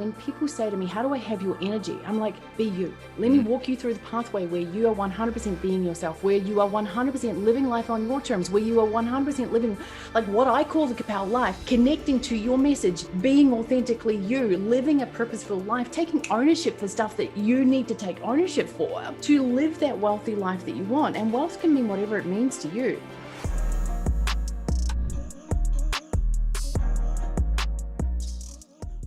when people say to me, how do I have your energy? I'm like, be you. Let me walk you through the pathway where you are 100% being yourself, where you are 100% living life on your terms, where you are 100% living like what I call the KAPOW life, connecting to your message, being authentically you, living a purposeful life, taking ownership for stuff that you need to take ownership for, to live that wealthy life that you want. And wealth can mean whatever it means to you.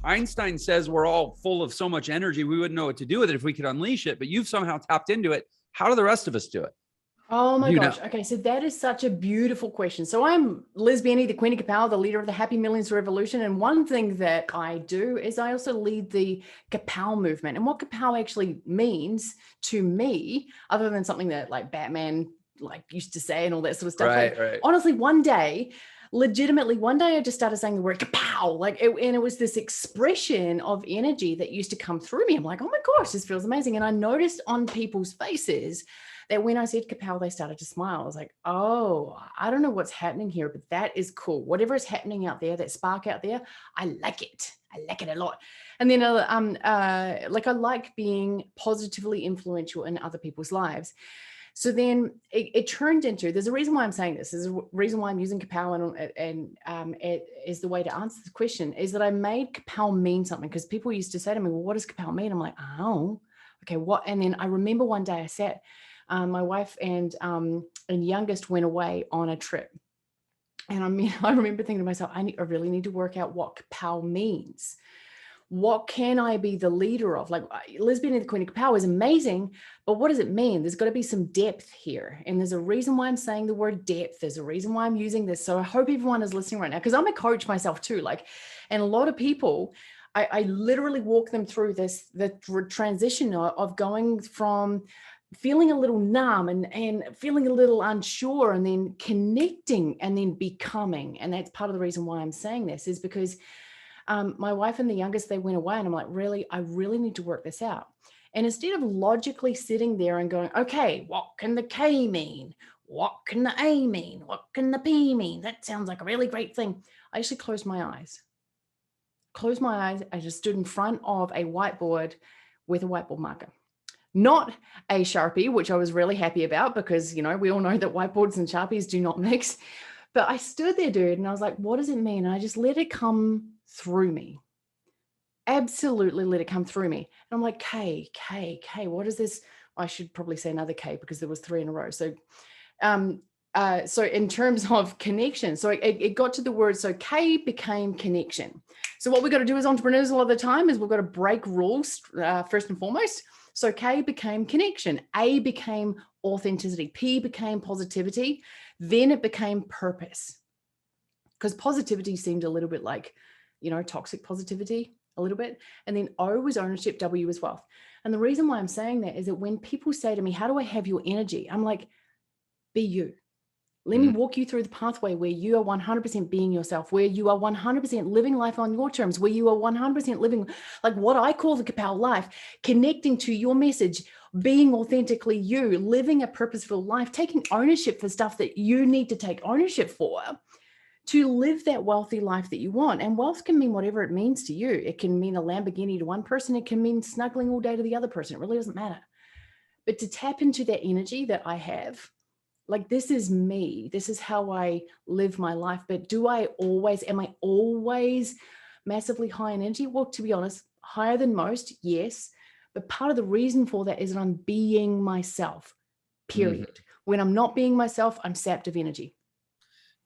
Einstein says we're all full of so much energy, we wouldn't know what to do with it if we could unleash it, but you've somehow tapped into it. How do the rest of us do it? Oh my gosh. Okay. So that is such a beautiful question. So I'm Liz Benny, the Queen of KAPOW, the leader of the Happy Millions Revolution. And one thing that I do is I also lead the KAPOW movement. And what KAPOW actually means to me, other than something that like Batman like used to say and all that sort of stuff. Right. Honestly, legitimately, one day I just started saying the word KAPOW, and it was this expression of energy that used to come through me. I'm like, oh my gosh, this feels amazing. And I noticed on people's faces that when I said KAPOW, they started to smile. I was like, oh, I don't know what's happening here, but that is cool. Whatever is happening out there, that spark out there, I like it. I like it a lot. And then I like being positively influential in other people's lives. So then it turned into, there's a reason why I'm saying this. There's a reason why I'm using KAPOW and it is the way to answer the question, is that I made KAPOW mean something, because people used to say to me, well, what does KAPOW mean? I'm like, oh, okay, what? And then I remember one day I sat, my wife and youngest went away on a trip. And I remember thinking to myself, I really need to work out what KAPOW means. What can I be the leader of? Like Liz Benny, the Queen of KAPOW is amazing, but what does it mean? There's got to be some depth here. And there's a reason why I'm saying the word depth. There's a reason why I'm using this. So I hope everyone is listening right now, because I'm a coach myself too. And a lot of people, I literally walk them through the transition of going from feeling a little numb and feeling a little unsure, and then connecting and then becoming. And that's part of the reason why I'm saying this, is because my wife and the youngest, they went away, and I'm like, I really need to work this out. And instead of logically sitting there and going, okay, what can the K mean? What can the A mean? What can the P mean? That sounds like a really great thing. I actually closed my eyes. I just stood in front of a whiteboard with a whiteboard marker. Not a Sharpie, which I was really happy about, because, we all know that whiteboards and Sharpies do not mix. But I stood there, dude, and I was like, what does it mean? And I just let it come through me. Absolutely let it come through me. And I'm like, K, what is this? I should probably say another K, because there was 3 in a row. So, so in terms of connection, so it got to the word, so K became connection. So what we've got to do as entrepreneurs a lot of the time is we've got to break rules first and foremost. So K became connection, A became authenticity, P became positivity, then it became purpose. Because positivity seemed a little bit like, toxic positivity a little bit. And then O was ownership, W was wealth. And the reason why I'm saying that is that when people say to me, how do I have your energy? I'm like, be you. Let me walk you through the pathway where you are 100% being yourself, where you are 100% living life on your terms, where you are 100% living like what I call the KAPOW life, connecting to your message, being authentically you, living a purposeful life, taking ownership for stuff that you need to take ownership for, to live that wealthy life that you want. And wealth can mean whatever it means to you. It can mean a Lamborghini to one person. It can mean snuggling all day to the other person. It really doesn't matter. But to tap into that energy that I have, like, this is me. This is how I live my life. But am I always massively high in energy? Well, to be honest, higher than most, yes. But part of the reason for that is that I'm being myself, period. When I'm not being myself, I'm sapped of energy.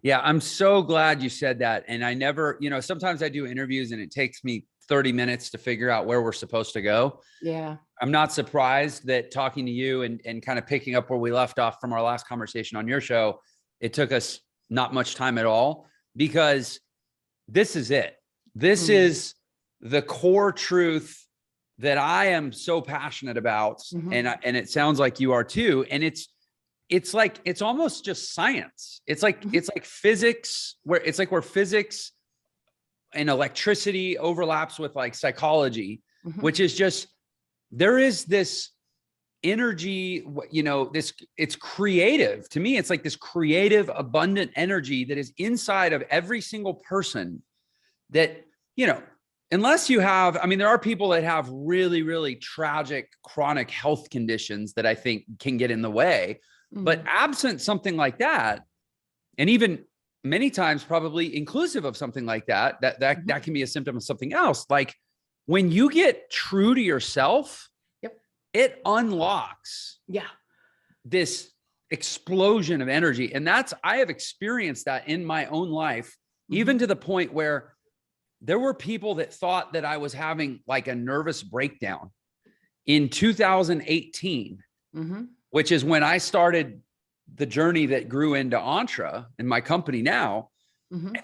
Yeah, I'm so glad you said that. And I never, sometimes I do interviews and it takes me 30 minutes to figure out where we're supposed to go. Yeah. I'm not surprised that talking to you and kind of picking up where we left off from our last conversation on your show, it took us not much time at all, because this is it. This is the core truth that I am so passionate about. And it sounds like you are too. And it's almost just science. It's like physics, where physics and electricity overlaps with like psychology, which is just, there is this energy, it's creative to me. It's like this creative, abundant energy that is inside of every single person that, unless you have, I mean, there are people that have really, really tragic chronic health conditions that I think can get in the way. But absent something like that, and even many times probably inclusive of something like that, that can be a symptom of something else. Like when you get true to yourself, it unlocks this explosion of energy. And I have experienced that in my own life, even to the point where there were people that thought that I was having like a nervous breakdown in 2018, which is when I started the journey that grew into Entra in my company now.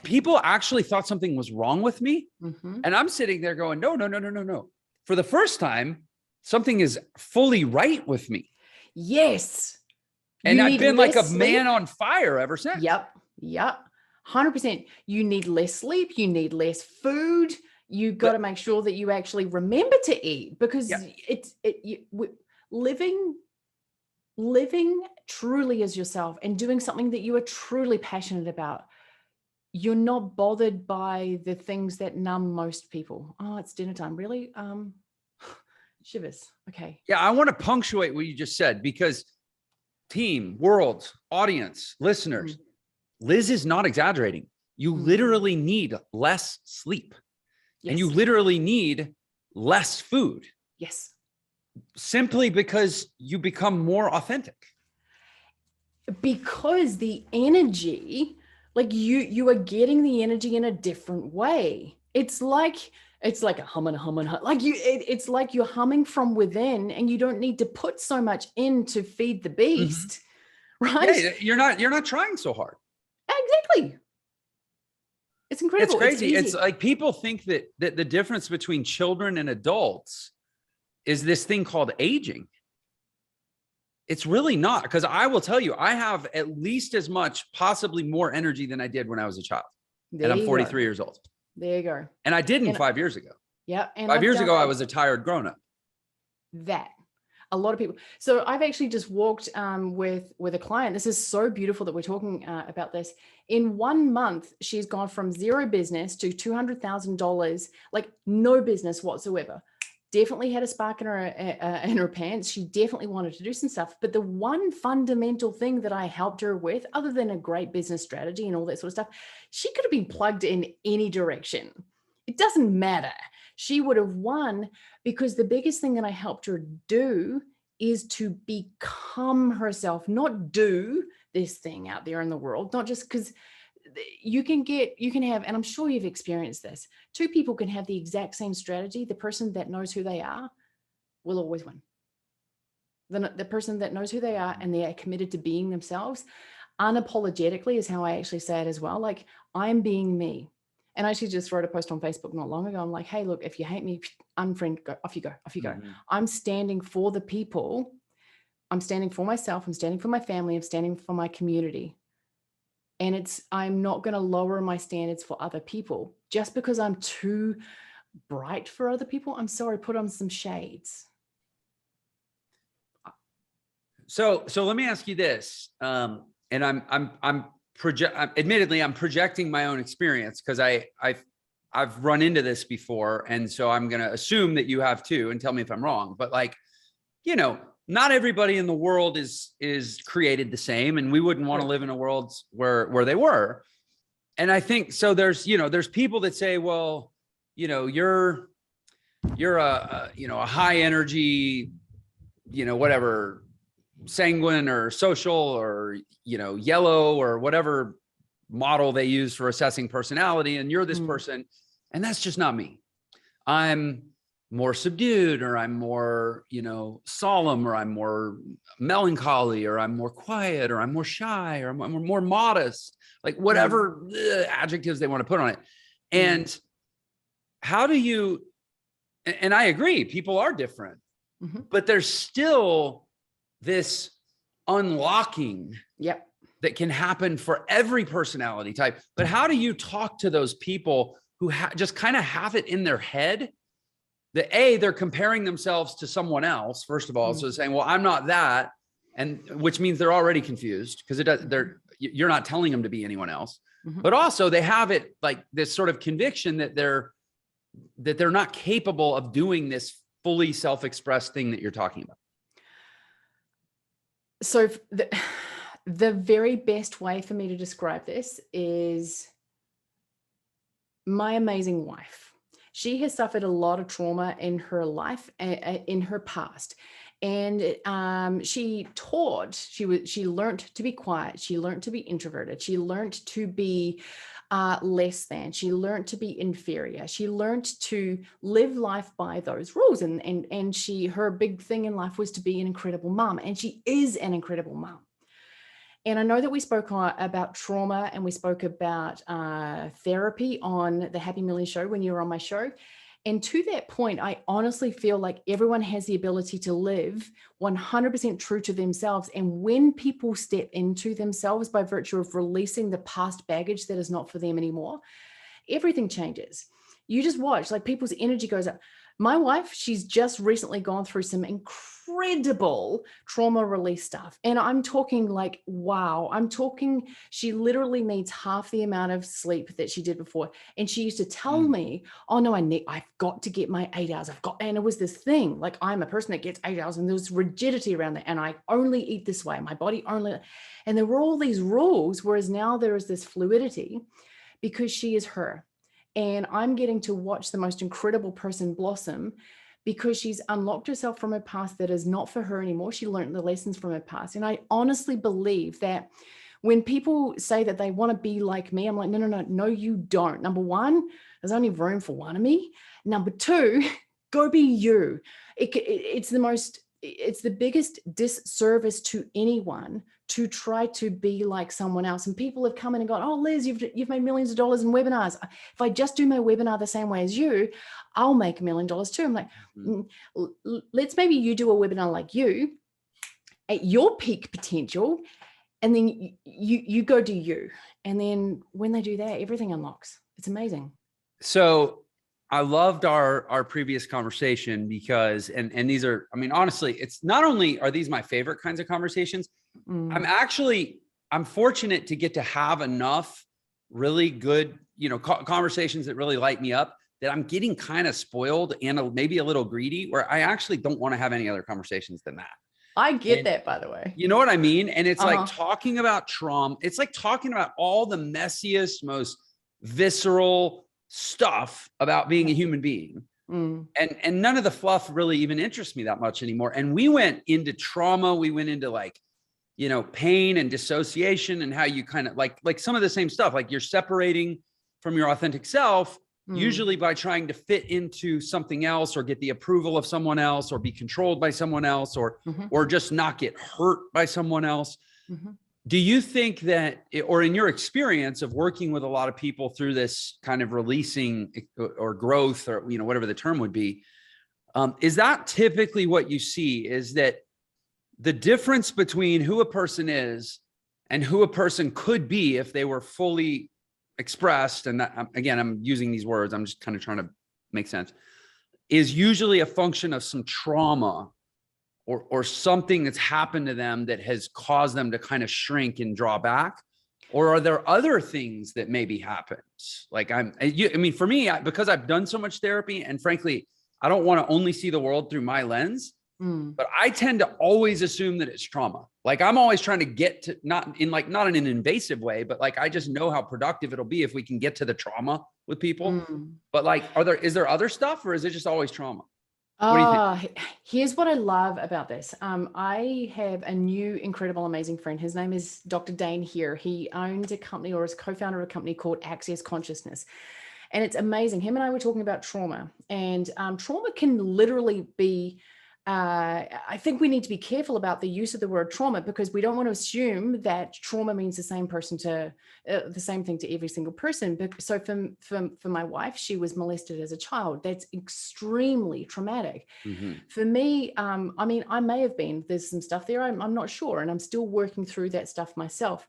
People actually thought something was wrong with me. And I'm sitting there going, no. For the first time, something is fully right with me. Yes. And I've been like a man on fire ever since. Yep. 100%. You need less sleep. You need less food. You got to make sure that you actually remember to eat, because living truly as yourself and doing something that you are truly passionate about. You're not bothered by the things that numb most people. Oh, it's dinner time. Really? Shivers. Okay. Yeah. I want to punctuate what you just said, because team, world, audience, listeners, Liz is not exaggerating. You literally need less sleep and you literally need less food. Yes. Simply because you become more authentic. Because the energy, like you are getting the energy in a different way. It's like a hum and a hum and hum. Like it's like you're humming from within, and you don't need to put so much in to feed the beast, right? Yeah, you're not trying so hard. Exactly. It's incredible. It's crazy. It's like people think that the difference between children and adults is this thing called aging. It's really not, because I will tell you, I have at least as much, possibly more energy than I did when I was a child. And I'm 43 years old. There you go. And I didn't 5 years ago. Yeah. And 5 years ago, I was a tired grown-up. That a lot of people. So I've actually just walked with a client. This is so beautiful that we're talking about this. In 1 month, she's gone from zero business to $200,000, like no business whatsoever. Definitely had a spark in her pants. She definitely wanted to do some stuff. But the one fundamental thing that I helped her with, other than a great business strategy and all that sort of stuff, she could have been plugged in any direction. It doesn't matter. She would have won, because the biggest thing that I helped her do is to become herself, not do this thing out there in the world, not just because you can have, and I'm sure you've experienced this, two people can have the exact same strategy. The person that knows who they are will always win. The person that knows who they are and they are committed to being themselves unapologetically is how I actually say it as well. Like, I'm being me. And I actually just wrote a post on Facebook not long ago. I'm like, hey, look, if you hate me, unfriend, go, off you go. I'm standing for the people. I'm standing for myself. I'm standing for my family. I'm standing for my community. And I'm not going to lower my standards for other people just because I'm too bright for other people. I'm sorry, put on some shades. So let me ask you this. And admittedly, I'm projecting my own experience, because I've run into this before. And so I'm going to assume that you have too, and tell me if I'm wrong. But like, not everybody in the world is created the same, and we wouldn't want to live in a world where they were. And I think so. There's people that say, well, you're a high energy, whatever, sanguine or social or yellow or whatever model they use for assessing personality, and you're this person, and that's just not me. I'm more subdued, or I'm more, solemn, or I'm more melancholy, or I'm more quiet, or I'm more shy, or I'm more modest, like whatever adjectives they want to put on it. And how do you, and I agree, people are different, but there's still this unlocking that can happen for every personality type. But how do you talk to those people who just kind of have it in their head that they're comparing themselves to someone else, first of all. So saying, well, I'm not that. And which means they're already confused, because you're not telling them to be anyone else. But also they have it like this sort of conviction that they're that they're not capable of doing this fully self-expressed thing that you're talking about? So the very best way for me to describe this is my amazing wife. She has suffered a lot of trauma in her life, in her past. And she learned to be quiet. She learned to be introverted. She learned to be less than. She learned to be inferior. She learned to live life by those rules. And her big thing in life was to be an incredible mom. And she is an incredible mom. And I know that we spoke about trauma, and we spoke about therapy on the Happy Millie show when you were on my show. And to that point, I honestly feel like everyone has the ability to live 100% true to themselves. And when people step into themselves by virtue of releasing the past baggage that is not for them anymore, everything changes. You just watch, like, people's energy goes up. My wife, she's just recently gone through some incredible trauma release stuff. And I'm talking like, wow, she literally needs half the amount of sleep that she did before. And she used to tell me, oh no, I've got to get my 8 hours. And it was this thing, like, I'm a person that gets 8 hours, and there's rigidity around that. And I only eat this way. My body only, and there were all these rules. Whereas now there is this fluidity because she is her. And I'm getting to watch the most incredible person blossom because she's unlocked herself from her past that is not for her anymore. She learned the lessons from her past. And I honestly believe that when people say that they want to be like me, I'm like, no, you don't. Number one, there's only room for one of me. Number two, go be you. It's the biggest disservice to anyone to try to be like someone else. And people have come in and gone, oh, Liz, you've made millions of dollars in webinars. If I just do my webinar the same way as you, I'll make $1 million too. I'm like, let's maybe you do a webinar like you at your peak potential, and then you go do you. And then when they do that, everything unlocks. It's amazing. So I loved our previous conversation because, and these are, I mean, honestly, it's not only are these my favorite kinds of conversations, I'm fortunate to get to have enough really good, conversations that really light me up, that I'm getting kind of spoiled and maybe a little greedy, where I actually don't want to have any other conversations than that. I get that, by the way. You know what I mean? And it's like talking about trauma. It's like talking about all the messiest, most visceral stuff about being a human being. And none of the fluff really even interests me that much anymore. And we went into trauma. We went into pain and dissociation, and how you kind of like some of the same stuff, like you're separating from your authentic self, usually by trying to fit into something else, or get the approval of someone else, or be controlled by someone else, or just not get hurt by someone else. Do you think that, or in your experience of working with a lot of people through this kind of releasing or growth, or, whatever the term would be, is that typically what you see, is that the difference between who a person is and who a person could be if they were fully expressed, and that, again, I'm using these words, I'm just kind of trying to make sense, is usually a function of some trauma or something that's happened to them that has caused them to kind of shrink and draw back? Or are there other things that maybe happened? Like for me, because I've done so much therapy, and frankly, I don't want to only see the world through my lens, but I tend to always assume that it's trauma. Like, I'm always trying to get to, not in an invasive way, but like, I just know how productive it'll be if we can get to the trauma with people. But is there other stuff, or is it just always trauma? What do you think? Here's what I love about this. I have a new, incredible, amazing friend. His name is Dr. Dane here. He owns a company, or is co-founder of a company called Access Consciousness. And it's amazing. Him and I were talking about trauma, and trauma can literally be, I think we need to be careful about the use of the word trauma, because we don't want to assume that trauma means the same thing to every single person. But so for my wife, she was molested as a child. That's extremely traumatic. For me, I may have been, there's some stuff there, I'm not sure. And I'm still working through that stuff myself.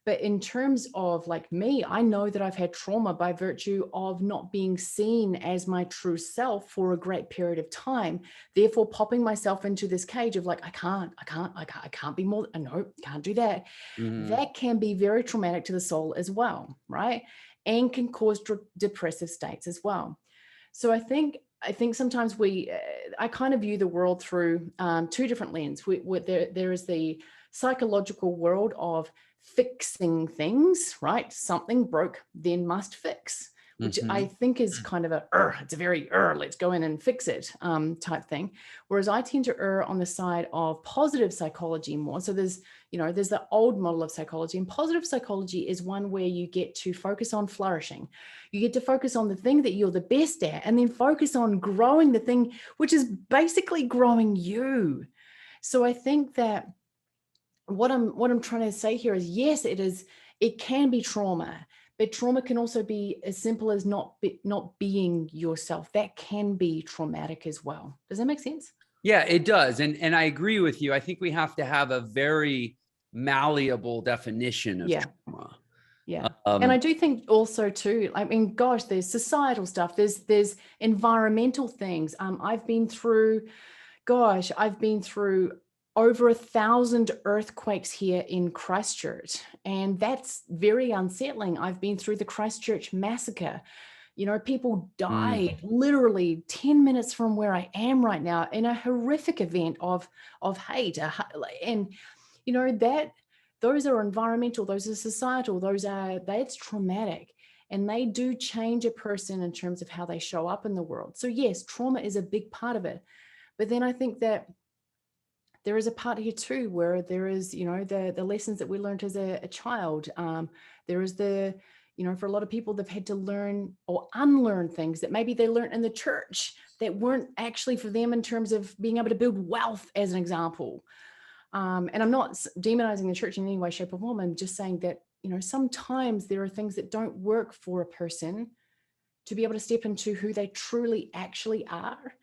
But in terms of like me, I know that I've had trauma by virtue of not being seen as my true self for a great period of time. Therefore, popping myself into this cage of like, I can't be more. No, can't do that. That can be very traumatic to the soul as well, right? And can cause depressive states as well. So I think sometimes I kind of view the world through two different lenses. There is the psychological world of fixing things, right? Something broke, then must fix, which I think is kind of it's a very let's go in and fix it type thing. Whereas I tend to err on the side of positive psychology more. So there's the old model of psychology, and positive psychology is one where you get to focus on flourishing. You get to focus on the thing that you're the best at, and then focus on growing the thing, which is basically growing you. So I think that what I'm trying to say here is, yes, it can be trauma, but trauma can also be as simple as not being yourself. That can be traumatic as well. Does that make sense? Yeah, it does. And I agree with you. I think we have to have a very malleable definition of trauma. Yeah. And I do think also too, I mean, gosh, there's societal stuff. There's environmental things. I've been through over 1,000 earthquakes here in Christchurch, and that's very unsettling. I've been through the Christchurch massacre. People died literally 10 minutes from where I am right now in a horrific event of hate. And those are environmental, those are societal, that's traumatic. And they do change a person in terms of how they show up in the world. So yes, trauma is a big part of it. But then I think that there is a part here too, where there is, the lessons that we learned as a child. There is for a lot of people, they've had to learn or unlearn things that maybe they learned in the church that weren't actually for them in terms of being able to build wealth, as an example. And I'm not demonizing the church in any way, shape, or form. I'm just saying that, sometimes there are things that don't work for a person to be able to step into who they truly actually are.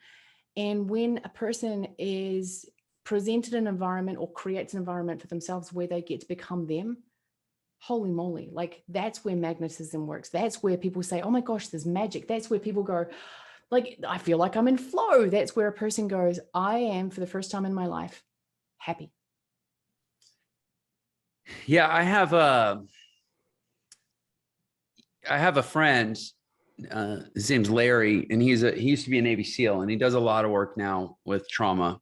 And when a person is presented an environment or creates an environment for themselves where they get to become them, holy moly, like that's where magnetism works. That's where people say, oh my gosh, there's magic. That's where people go, like, I feel like I'm in flow. That's where a person goes, I am, for the first time in my life, happy. Yeah, I have a friend, his name's Larry, and he used to be a Navy SEAL, and he does a lot of work now with trauma.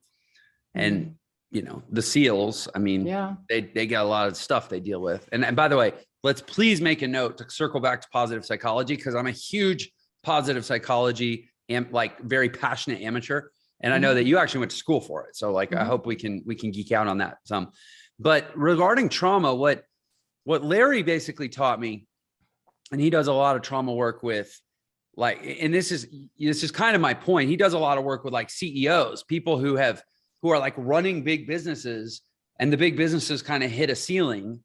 And the SEALs, I mean, they got a lot of stuff they deal with. And by the way, let's please make a note to circle back to positive psychology, because I'm a huge positive psychology and like very passionate amateur. And I know that you actually went to school for it. So like, I hope we can geek out on that some. But regarding trauma, what Larry basically taught me, and he does a lot of trauma work with, like, and this is kind of my point. He does a lot of work with like CEOs, people who are like running big businesses, and the big businesses kind of hit a ceiling.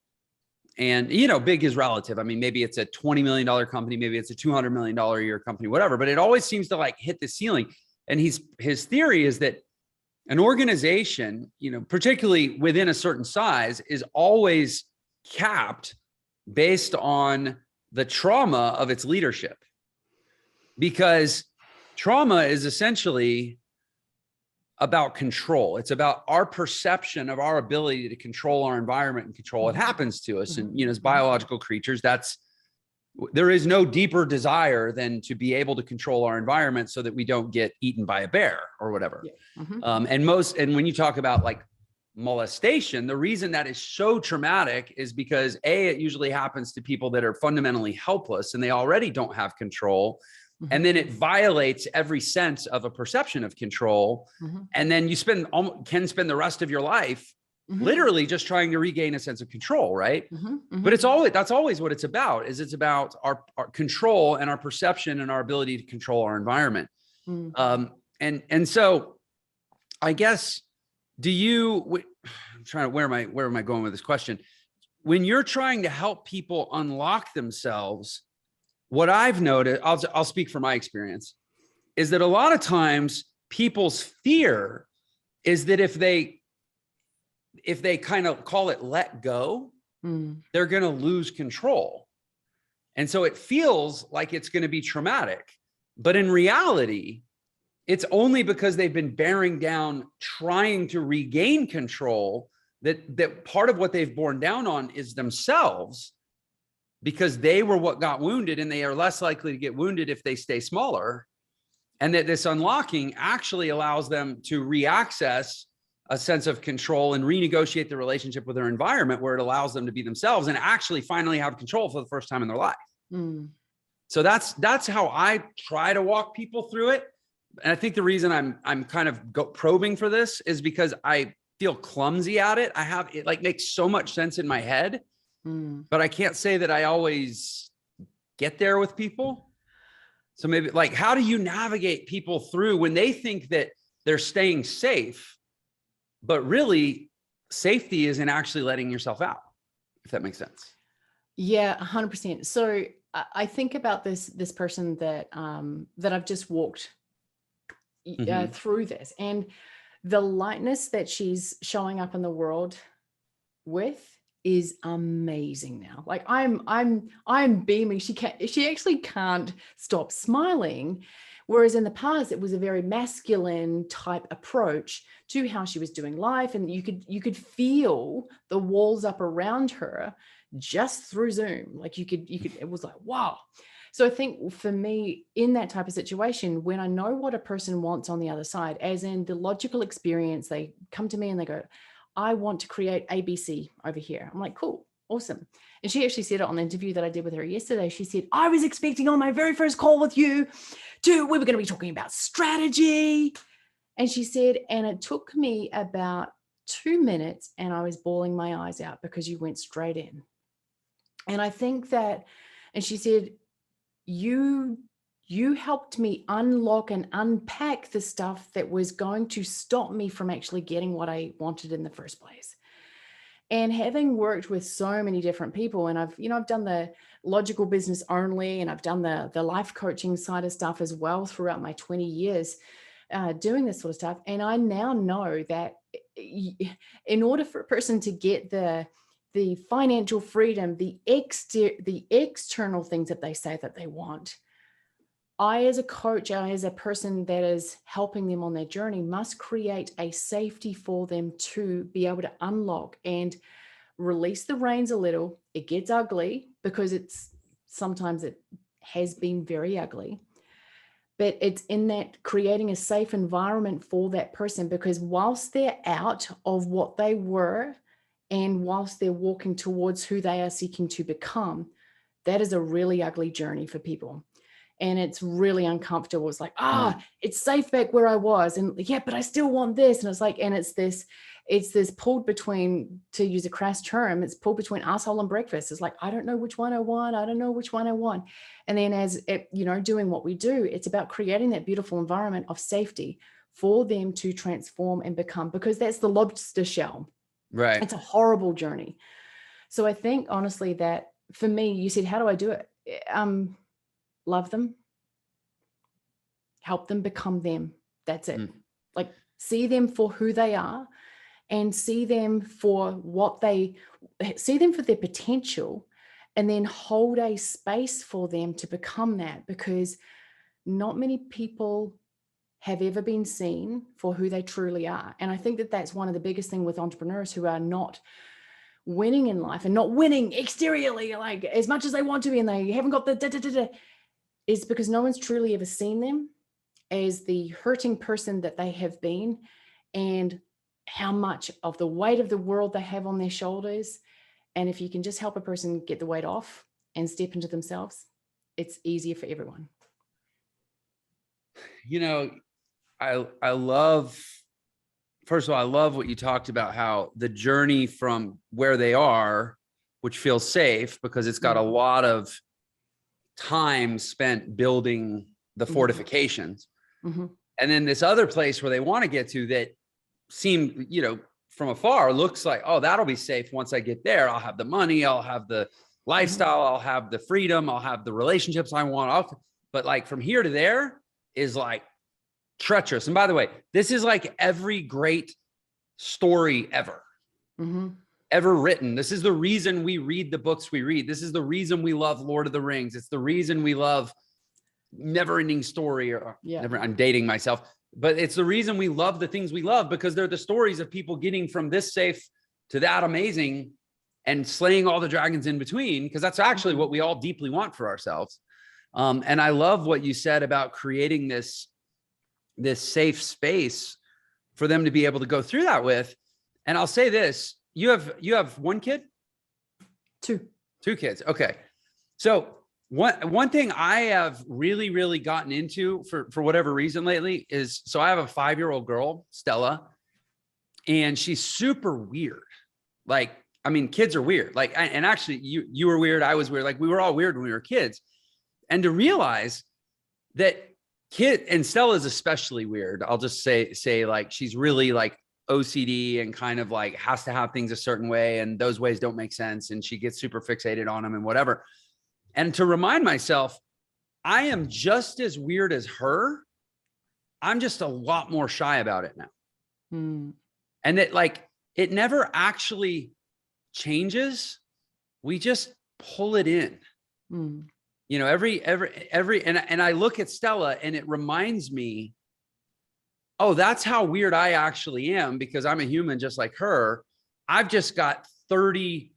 And, big is relative. I mean, maybe it's a $20 million company, maybe it's a $200 million a year company, whatever, but it always seems to like hit the ceiling. And his theory is that an organization, particularly within a certain size, is always capped based on the trauma of its leadership. Because trauma is essentially about control. It's about our perception of our ability to control our environment and control what happens to us. And, as biological creatures, there is no deeper desire than to be able to control our environment so that we don't get eaten by a bear or whatever. And when you talk about like molestation, the reason that is so traumatic is because it usually happens to people that are fundamentally helpless and they already don't have control. And then it violates every sense of a perception of control. And then you can spend the rest of your life literally just trying to regain a sense of control, right? But that's always what it's about, is it's about our control and our perception and our ability to control our environment. And so I guess, I'm trying to, where am I going with this question? When you're trying to help people unlock themselves, what I've noticed, I'll speak from my experience, is that a lot of times people's fear is that if they kind of call it let go, they're going to lose control. And so it feels like it's going to be traumatic, but in reality, it's only because they've been bearing down, trying to regain control, that part of what they've borne down on is themselves, because they were what got wounded, and they are less likely to get wounded if they stay smaller. And that this unlocking actually allows them to reaccess a sense of control and renegotiate the relationship with their environment, where it allows them to be themselves and actually finally have control for the first time in their life. So that's how I try to walk people through it. And I think the reason I'm kind of probing for this is because I feel clumsy at it. It like makes so much sense in my head, but I can't say that I always get there with people. So maybe like, how do you navigate people through when they think that they're staying safe, but really safety is in actually letting yourself out, if that makes sense? Yeah, 100%. So I think about this person that I've just walked through this, and the lightness that she's showing up in the world with is amazing now. Like I'm beaming. She actually can't stop smiling. Whereas in the past, it was a very masculine type approach to how she was doing life. And you could feel the walls up around her just through Zoom. Like you could, it was like, wow. So I think for me, in that type of situation, when I know what a person wants on the other side, as in the logical experience, they come to me and they go, I want to create ABC over here. I'm like, cool, awesome. And she actually said it on the interview that I did with her yesterday. She said, I was expecting on my very first call with you we were going to be talking about strategy. And she said, and it took me about 2 minutes and I was bawling my eyes out because you went straight in. And I think that, and she said, you helped me unlock and unpack the stuff that was going to stop me from actually getting what I wanted in the first place. And having worked with so many different people, and I've done the logical business only, and I've done the life coaching side of stuff as well throughout my 20 years doing this sort of stuff. And I now know that in order for a person to get the financial freedom, the external things that they say that they want, I, as a coach, I, as a person that is helping them on their journey, must create a safety for them to be able to unlock and release the reins a little. It gets ugly because sometimes it has been very ugly, but it's in that creating a safe environment for that person, because whilst they're out of what they were and whilst they're walking towards who they are seeking to become, that is a really ugly journey for people. And it's really uncomfortable. It's like, it's safe back where I was. And yeah, but I still want this. And it's like, and it's this pulled between, to use a crass term, it's pulled between asshole and breakfast. It's like, I don't know which one I want. I don't know which one I want. And then as it, doing what we do, it's about creating that beautiful environment of safety for them to transform and become, because that's the lobster shell. Right. It's a horrible journey. So I think honestly that for me, you said, how do I do it? Love them, help them become them. That's it. Like, see them for who they are and see them for their potential, and then hold a space for them to become that, because not many people have ever been seen for who they truly are. And I think that that's one of the biggest things with entrepreneurs who are not winning in life and not winning exteriorly, like as much as they want to be, and they haven't got the is because no one's truly ever seen them as the hurting person that they have been, and how much of the weight of the world they have on their shoulders. And if you can just help a person get the weight off and step into themselves, it's easier for everyone. I love, first of all, I love what you talked about, how the journey from where they are, which feels safe because it's got a lot of time spent building the fortifications. And then this other place where they want to get to that seem, from afar looks like, oh, that'll be safe. Once I get there, I'll have the money, I'll have the lifestyle, I'll have the freedom, I'll have the relationships I want. But like from here to there is like treacherous. And by the way, this is like every great story ever. Ever written. This is the reason we read the books we read. This is the reason we love Lord of the Rings. It's the reason we love Never Ending Story, I'm dating myself, but it's the reason we love the things we love, because they're the stories of people getting from this safe to that amazing and slaying all the dragons in between, because that's actually what we all deeply want for ourselves. And I love what you said about creating this this safe space for them to be able to go through that with. And I'll say this, you have one kid? Two kids. Okay. So one thing I have really, really gotten into for whatever reason lately is, so I have a 5-year-old girl, Stella, and she's super weird. Like, I mean, kids are weird. Like, and actually you were weird. I was weird. Like, we were all weird when we were kids. And to realize that and Stella's especially weird. I'll just say like, she's really like OCD and kind of like has to have things a certain way. And those ways don't make sense. And she gets super fixated on them and whatever. And to remind myself, I am just as weird as her. I'm just a lot more shy about it now. And it never actually changes. We just pull it in. You know, every, and I look at Stella and it reminds me, oh, that's how weird I actually am, because I'm a human just like her. I've just got 30.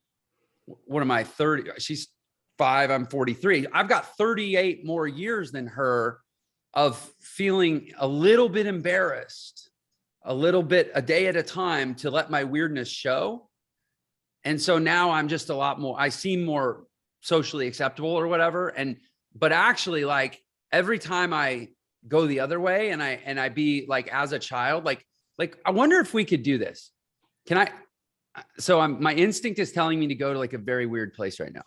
What am I? 30. She's 5. I'm 43. I've got 38 more years than her of feeling a little bit embarrassed, a little bit a day at a time to let my weirdness show. And so now I'm just a lot more, I seem more socially acceptable or whatever. But actually, like, every time I go the other way and I be like, as a child, like I wonder if we could do this. My instinct is telling me to go to like a very weird place right now.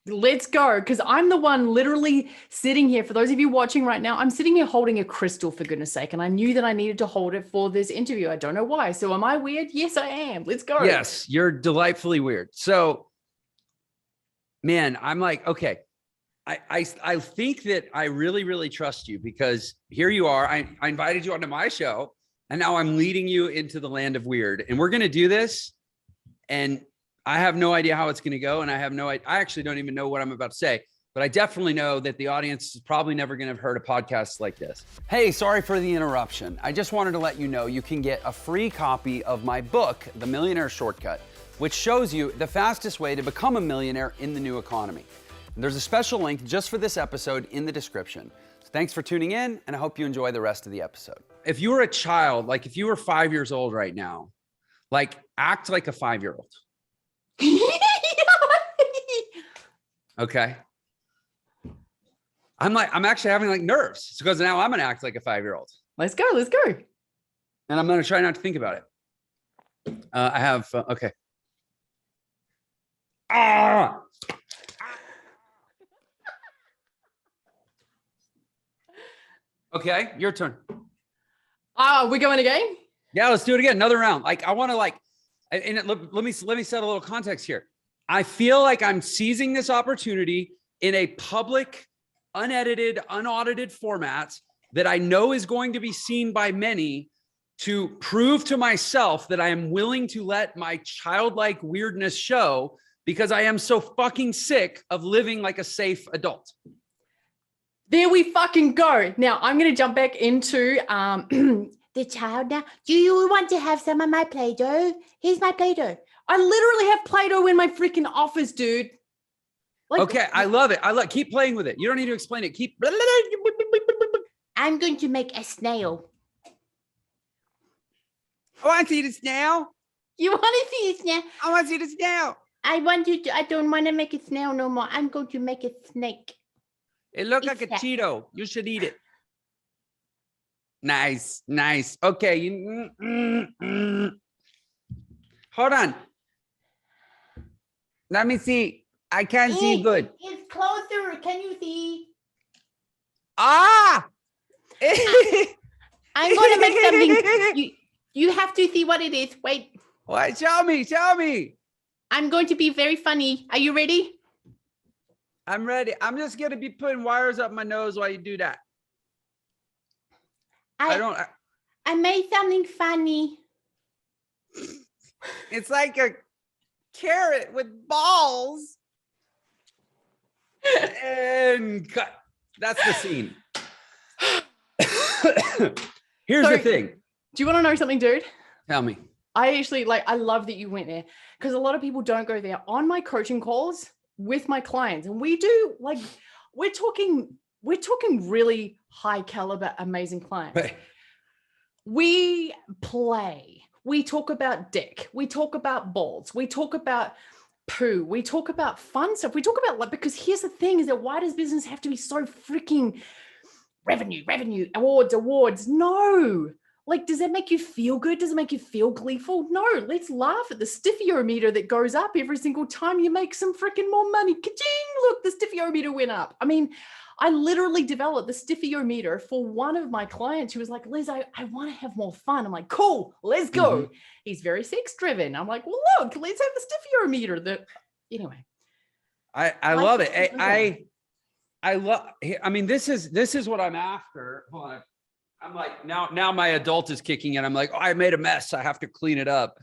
Let's go. Because I'm the one literally sitting here. For those of you watching right now, I'm sitting here holding a crystal, for goodness sake. And I knew that I needed to hold it for this interview. I don't know why. So am I weird? Yes, I am. Let's go. Yes, you're delightfully weird. So, man, I'm like, okay, I think that I really, really trust you, because here you are. I invited you onto my show, and now I'm leading you into the land of weird. And we're going to do this. And I have no idea how it's going to go. And I actually don't even know what I'm about to say, but I definitely know that the audience is probably never going to have heard a podcast like this. Hey, sorry for the interruption. I just wanted to let you know you can get a free copy of my book, The Millionaire Shortcut, which shows you the fastest way to become a millionaire in the new economy. And there's a special link just for this episode in the description. So thanks for tuning in, and I hope you enjoy the rest of the episode. If you were a child, like if you were 5 years old right now, like act like a 5-year-old. Okay. I'm actually having like nerves because now I'm going to act like a 5-year-old. Let's go. Let's go. And I'm going to try not to think about it. I have, okay. Okay, your turn. We're going again? Yeah, let's do it again. Another round. Like, I want to let me set a little context here. I feel like I'm seizing this opportunity in a public, unedited, unaudited format that I know is going to be seen by many, to prove to myself that I am willing to let my childlike weirdness show, because I am so fucking sick of living like a safe adult. There we fucking go. Now I'm going to jump back into the child now. Do you want to have some of my Play-Doh? Here's my Play-Doh. I literally have Play-Doh in my freaking office, dude. Like, okay, I love it. Keep playing with it. You don't need to explain it. Keep. I'm going to make a snail. I want to see the snail. You want to see a snail? I want to see the snail. I don't want to make a snail no more. I'm going to make a snake. It looks like a Cheeto. You should eat it. Nice, nice. Okay. Hold on. Let me see. I can't see good. It's closer. Can you see? Ah! I'm going to make something. You have to see what it is. Wait. What? Show me. I'm going to be very funny. Are you ready? I'm ready. I'm just going to be putting wires up my nose while you do that. I made something funny. It's like a carrot with balls. And cut. That's the scene. Here's the thing. Do you want to know something, dude? Tell me. I love that you went there, because a lot of people don't go there. On my coaching calls with my clients, and we do, like, we're talking really high caliber, amazing clients. We play. We talk about dick. We talk about balls. We talk about poo. We talk about fun stuff. We talk about, like, because here's the thing is that why does business have to be so freaking revenue, awards? No. Like, does that make you feel good? Does it make you feel gleeful? No, let's laugh at the stiffiometer that goes up every single time you make some freaking more money. Ka-ching! Look, the stiffiometer went up. I mean, I literally developed the stiffiometer for one of my clients who was like, Liz, I want to have more fun. I'm like, cool, let's go. Mm-hmm. He's very sex driven. I'm like, well, look, let's have the stiffiometer. Anyway. I love it. I love, I mean, this is what I'm after. Hold on. I'm like, now my adult is kicking in. I'm like, oh, I made a mess. I have to clean it up.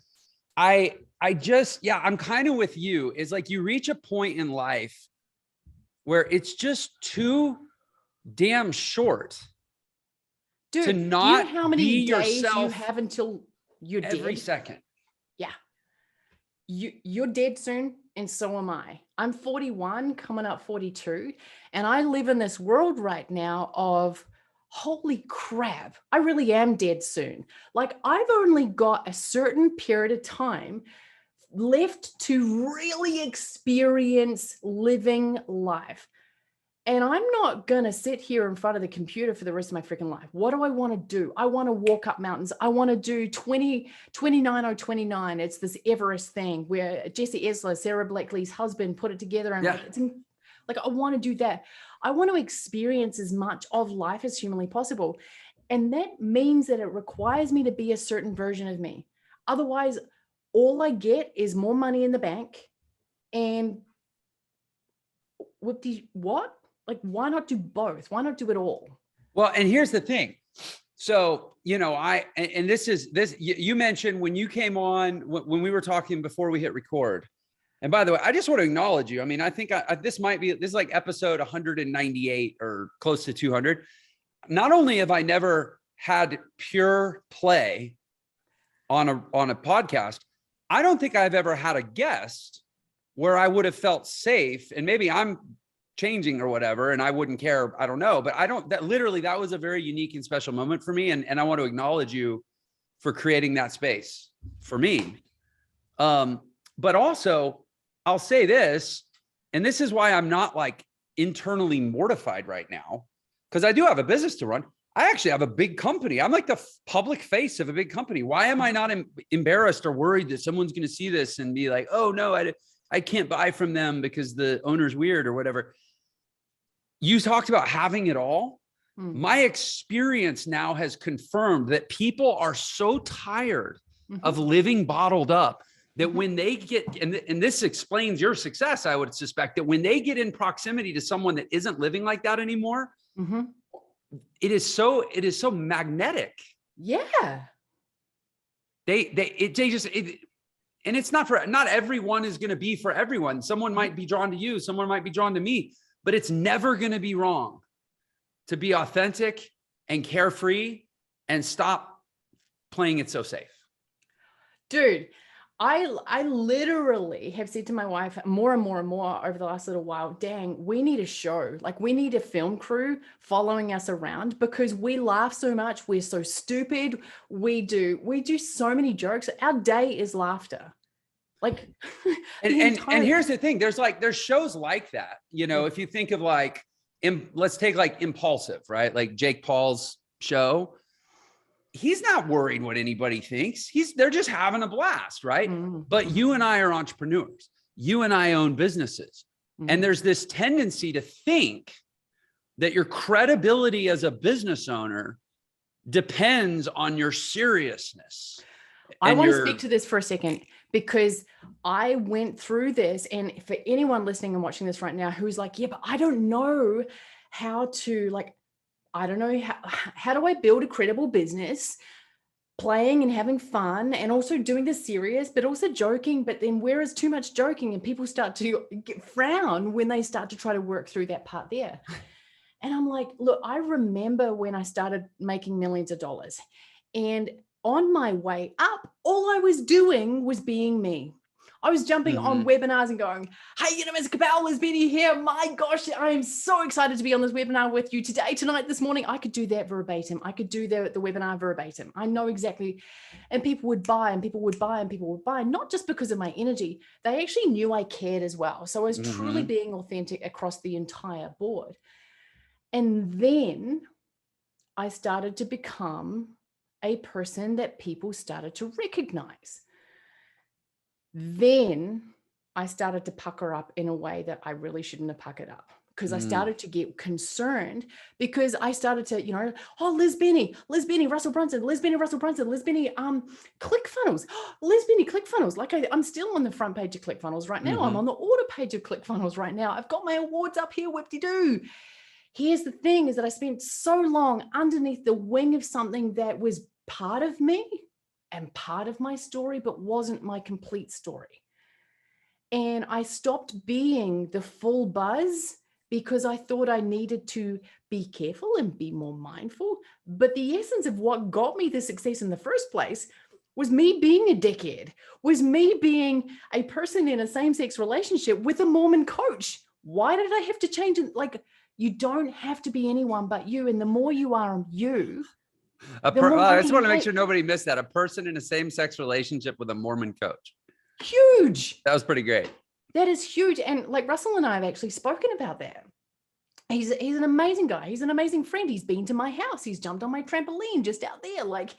I'm kind of with you. It's like you reach a point in life where it's just too damn short. Dude, to not do you know how many days yourself you have until you're dead? Every second. Yeah. You're dead soon, and so am I. I'm 41, coming up 42, and I live in this world right now of, holy crap, I really am dead soon. Like, I've only got a certain period of time left to really experience living life. And I'm not going to sit here in front of the computer for the rest of my freaking life. What do I want to do? I want to walk up mountains. I want to do 29. It's this Everest thing where Jesse Esler, Sarah Blakely's husband, put it together. And like, I want to do that. I want to experience as much of life as humanly possible. And that means that it requires me to be a certain version of me. Otherwise, all I get is more money in the bank. And what? Like, why not do both? Why not do it all? Well, and here's the thing. So, you mentioned when you came on, when we were talking before we hit record. And by the way, I just want to acknowledge you. I mean, I think this is like episode 198 or close to 200. Not only have I never had pure play on a podcast, I don't think I've ever had a guest where I would have felt safe, and maybe I'm changing or whatever, and I wouldn't care. I don't know, but that was a very unique and special moment for me. And I want to acknowledge you for creating that space for me. But also I'll say this, and this is why I'm not like internally mortified right now, because I do have a business to run. I actually have a big company. I'm like the public face of a big company. Why am I not embarrassed or worried that someone's going to see this and be like, oh no, I can't buy from them because the owner's weird or whatever. You talked about having it all. Mm-hmm. My experience now has confirmed that people are so tired of living bottled up that when they get, and this explains your success, I would suspect, that when they get in proximity to someone that isn't living like that anymore, it is so magnetic. Yeah. And it's not everyone is going to be for everyone. Someone might be drawn to you. Someone might be drawn to me, but it's never going to be wrong to be authentic and carefree and stop playing it so safe. Dude, I literally have said to my wife more and more over the last little while, dang, we need a show. Like, we need a film crew following us around because we laugh so much. We're so stupid. We do so many jokes. Our day is laughter. Like, and here's the thing. There's shows like that, if you think of like, let's take like Impulsive, right? Like Jake Paul's show. He's not worried what anybody thinks. They're just having a blast, right? But you and I are entrepreneurs. You and I own businesses. And there's this tendency to think that your credibility as a business owner depends on your seriousness. I want to speak to this for a second because I went through this. And for anyone listening and watching this right now who's like, yeah, but I don't know how to, like, I don't know, how do I build a credible business, playing and having fun and also doing the serious, but also joking. But then where is too much joking and people start to frown when they start to try to work through that part there. And I'm like, look, I remember when I started making millions of dollars, and on my way up, all I was doing was being me. I was jumping on webinars and going, hey, Ms. KAPOW, Liz Benny here. My gosh, I'm so excited to be on this webinar with you today, tonight, this morning. I could do that verbatim. I could do the webinar verbatim. I know exactly. And people would buy and people would buy and people would buy, not just because of my energy. They actually knew I cared as well. So I was truly being authentic across the entire board. And then I started to become a person that people started to recognize. Then I started to pucker up in a way that I really shouldn't have puckered up, because I started to get concerned, because I started to, oh, Liz Benny, Russell Brunson, Liz Benny, ClickFunnels, Liz Benny, ClickFunnels. Like I'm still on the front page of ClickFunnels right now. I'm on the order page of ClickFunnels right now. I've got my awards up here, whip-de-doo. Here's the thing, is that I spent so long underneath the wing of something that was part of me and part of my story, but wasn't my complete story. And I stopped being the full buzz because I thought I needed to be careful and be more mindful. But the essence of what got me the success in the first place was me being a dickhead, was me being a person in a same-sex relationship with a Mormon coach. Why did I have to change it? Like, you don't have to be anyone but you. And the more you are you, I just want to make sure nobody missed that. A person in a same-sex relationship with a Mormon coach. Huge. That was pretty great. That is huge. And like Russell and I have actually spoken about that. He's an amazing guy. He's an amazing friend. He's been to my house. He's jumped on my trampoline just out there. Like,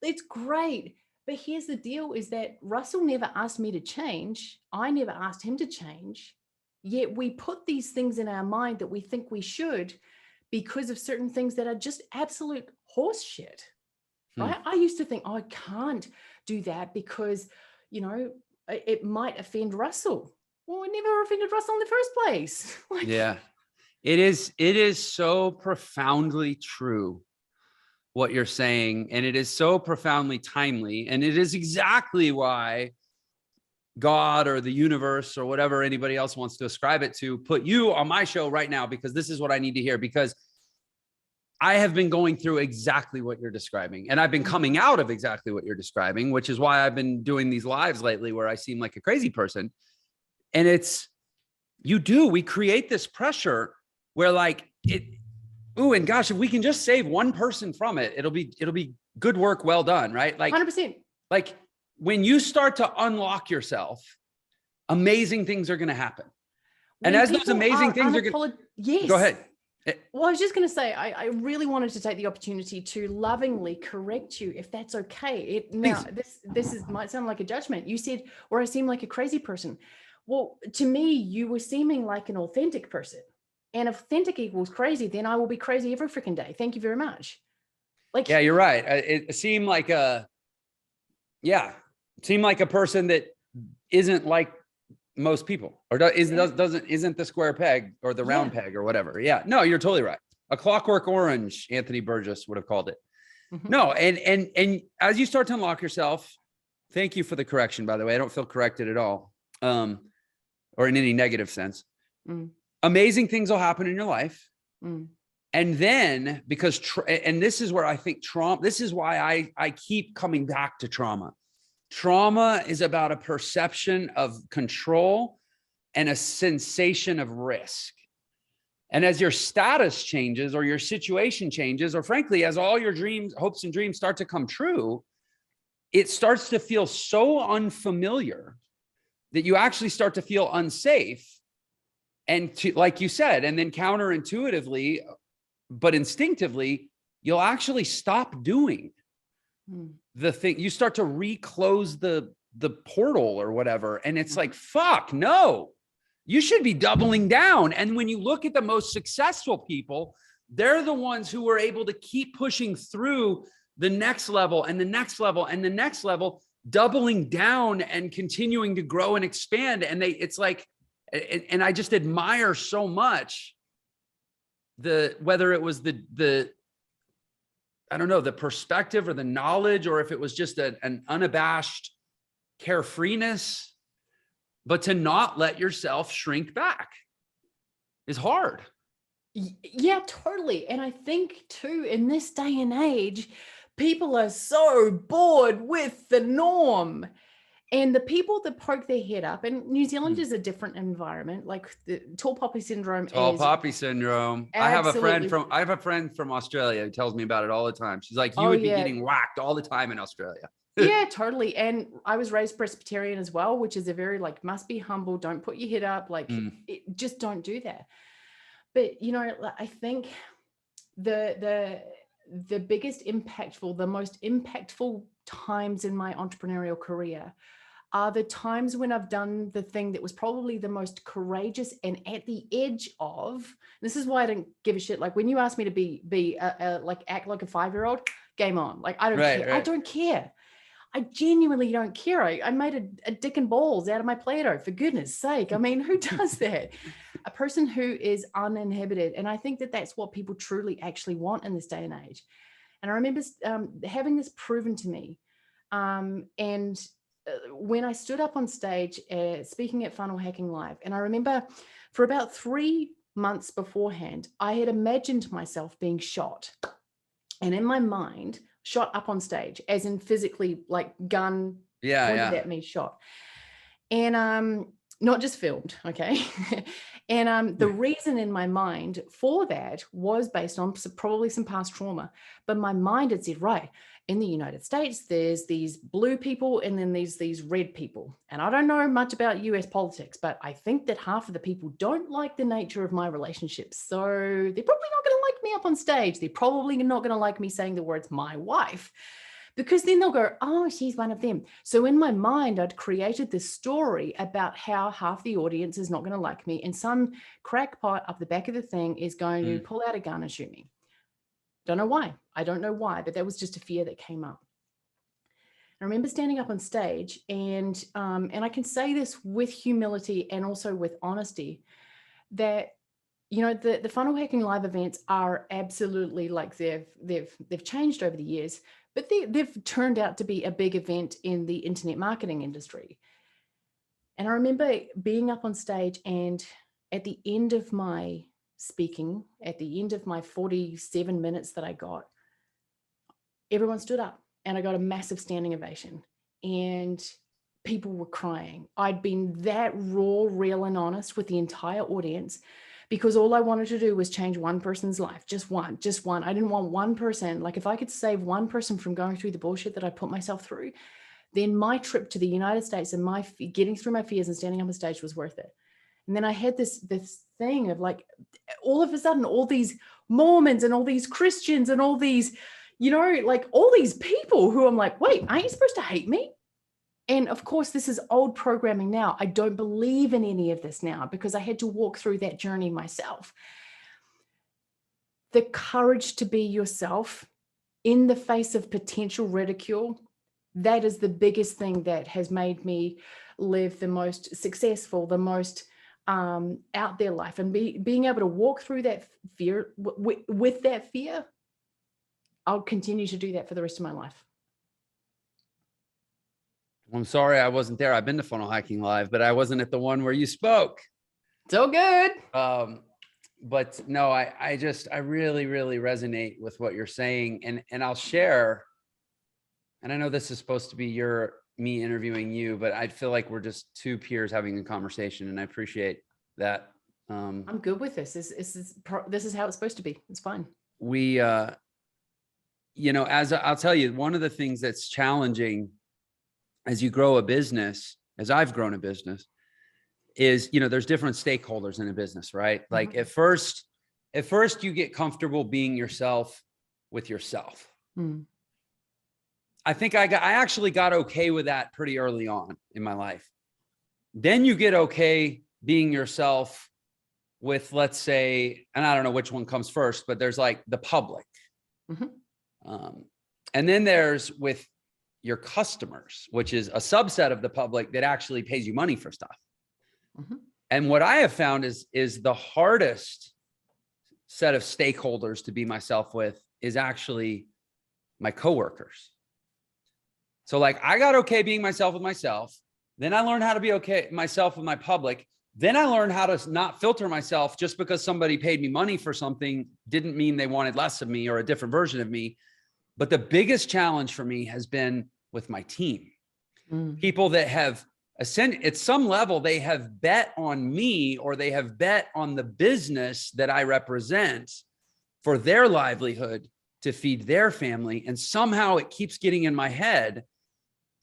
it's great. But here's the deal, is that Russell never asked me to change. I never asked him to change. Yet we put these things in our mind that we think we should, because of certain things that are just absolute horse shit, right? I used to think, oh, I can't do that because, it might offend Russell. Well, I never offended Russell in the first place. Yeah, it is so profoundly true what you're saying. And it is so profoundly timely. And it is exactly why God or the universe or whatever anybody else wants to ascribe it to put you on my show right now, because this is what I need to hear, because I have been going through exactly what you're describing, and I've been coming out of exactly what you're describing, which is why I've been doing these lives lately where I seem like a crazy person. And we create this pressure where and gosh, if we can just save one person from it, it'll be good work well done, right? Like 100%. Like, when you start to unlock yourself, amazing things are going to happen. And as those amazing things are going to, yes. Go ahead. Well, I was just going to say, I really wanted to take the opportunity to lovingly correct you, if that's okay. This might sound like a judgment. You said, or I seem like a crazy person. Well, to me, you were seeming like an authentic person. And if authentic equals crazy, then I will be crazy every freaking day. Thank you very much. Like, yeah, you're right. It seemed like a person that isn't like most people, or isn't the square peg or the round peg or whatever. Yeah, no, you're totally right. A clockwork orange, Anthony Burgess would have called it. No, and as you start to unlock yourself, thank you for the correction, by the way. I don't feel corrected at all, or in any negative sense. Amazing things will happen in your life. And then, because, and this is where I think trauma, this is why I keep coming back to trauma. Trauma is about a perception of control and a sensation of risk. And as your status changes, or your situation changes, or frankly, as all your dreams, hopes and dreams start to come true, it starts to feel so unfamiliar that you actually start to feel unsafe. And like you said, and then counterintuitively, but instinctively, you'll actually stop doing the thing. You start to reclose the portal or whatever. And it's like, fuck, no, you should be doubling down. And when you look at the most successful people, they're the ones who were able to keep pushing through the next level and the next level and the next level, doubling down and continuing to grow and expand. And it's like, and I just admire so much whether it was the I don't know, the perspective or the knowledge, or if it was just an unabashed carefreeness, but to not let yourself shrink back is hard. Yeah, totally. And I think too, in this day and age, people are so bored with the norm. And the people that poke their head up, and New Zealand Mm. is a different environment. Like the tall poppy syndrome Tall is poppy syndrome. absolutely. I have a friend from Australia who tells me about it all the time. She's like, you Oh would be yeah, getting whacked all the time in Australia. yeah, totally. And I was raised Presbyterian as well, which is a very like, must be humble. Don't put your head up. Like, just don't do that. But you know, I think the biggest impactful, the most impactful times in my entrepreneurial career are the times when I've done the thing that was probably the most courageous and at the edge of. This is why I didn't give a shit. Like when you asked me to be like act like a 5-year-old, game on. Like I don't care. Right. I don't care. I genuinely don't care. I made a dick and balls out of my Play-Doh, for goodness sake. I mean, who does that? A person who is uninhibited. And I think that that's what people truly actually want in this day and age. And I remember having this proven to me. And when I stood up on stage speaking at Funnel Hacking Live, and I remember for about 3 months beforehand, I had imagined myself being shot. And in my mind, shot up on stage, as in physically, like gun pointed at me, shot. And not just filmed, okay? And the reason in my mind for that was based on probably some past trauma. But my mind had said, right, in the United States, there's these blue people and then there's these red people. And I don't know much about US politics, but I think that half of the people don't like the nature of my relationships. So they're probably not going to like me up on stage. They're probably not going to like me saying the words my wife, because then they'll go, oh, she's one of them. So in my mind, I'd created this story about how half the audience is not going to like me. And some crackpot up the back of the thing is going to pull out a gun and shoot me. Don't know why. I don't know why, but that was just a fear that came up. I remember standing up on stage and I can say this with humility and also with honesty that, you know, the Funnel Hacking Live events are absolutely like they've changed over the years, but they've turned out to be a big event in the internet marketing industry. And I remember being up on stage and at the end of my speaking, at the end of my 47 minutes that I got, everyone stood up and I got a massive standing ovation and people were crying. I'd been that raw, real and honest with the entire audience because all I wanted to do was change one person's life, just one. I didn't want one person. Like if I could save one person from going through the bullshit that I put myself through, then my trip to the United States and my getting through my fears and standing up on stage was worth it. And then I had this thing of like, all of a sudden, all these Mormons and all these Christians and all these, you know, like all these people who I'm like, wait, aren't you supposed to hate me? And of course, this is old programming now. I don't believe in any of this now because I had to walk through that journey myself. The courage to be yourself in the face of potential ridicule, that is the biggest thing that has made me live the most successful, the most out there life, and being able to walk through that fear with that fear. I'll continue to do that for the rest of my life. I'm sorry I wasn't there. I've been to Funnel Hacking Live, but I wasn't at the one where you spoke. So good. But no, I really, really resonate with what you're saying. And I'll share, and I know this is supposed to be me interviewing you, but I feel like we're just two peers having a conversation, and I appreciate that. I'm good with this. This is how it's supposed to be. It's fine. We, you know, as I'll tell you, one of the things that's challenging as you grow a business, as I've grown a business, is, you know, there's different stakeholders in a business, right? Mm-hmm. Like at first you get comfortable being yourself with yourself. Mm. I think I actually got okay with that pretty early on in my life. Then you get okay being yourself with, let's say, and I don't know which one comes first, but there's like the public. Mm-hmm. And then there's with your customers, which is a subset of the public that actually pays you money for stuff. Mm-hmm. And what I have found is the hardest set of stakeholders to be myself with is actually my coworkers. So like I got okay being myself with myself. Then I learned how to be okay myself with my public. Then I learned how to not filter myself. Just because somebody paid me money for something didn't mean they wanted less of me or a different version of me. But the biggest challenge for me has been with my team. people that have ascended at some level, they have bet on me, or they have bet on the business that I represent for their livelihood to feed their family. And somehow it keeps getting in my head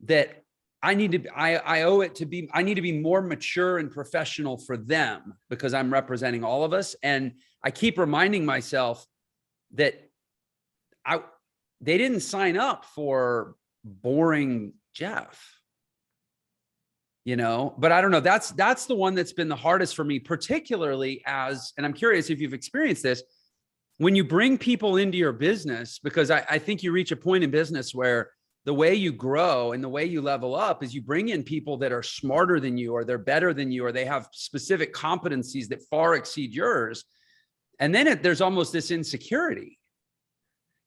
that I need to, I owe it to be, I need to be more mature and professional for them because I'm representing all of us. And I keep reminding myself that they didn't sign up for boring Jeff, you know, but I don't know. That's the one that's been the hardest for me, particularly as, and I'm curious if you've experienced this, when you bring people into your business, because I think you reach a point in business where the way you grow and the way you level up is you bring in people that are smarter than you, or they're better than you, or they have specific competencies that far exceed yours. And then there's almost this insecurity.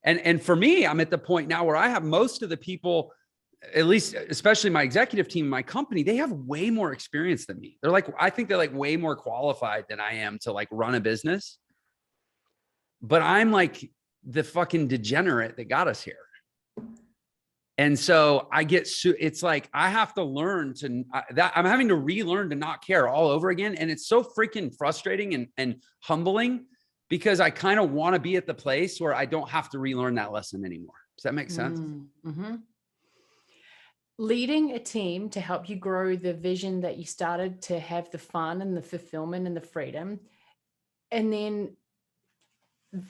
And for me, I'm at the point now where I have most of the people, at least, especially my executive team, my company, they have way more experience than me. They're like, I think they're like way more qualified than I am to like run a business. But I'm like the fucking degenerate that got us here. And so I get, it's like, I have to learn to, I'm having to relearn to not care all over again. And it's so freaking frustrating and humbling, because I kind of want to be at the place where I don't have to relearn that lesson anymore. Does that make sense? Mm-hmm. Leading a team to help you grow the vision that you started to have the fun and the fulfillment and the freedom. And then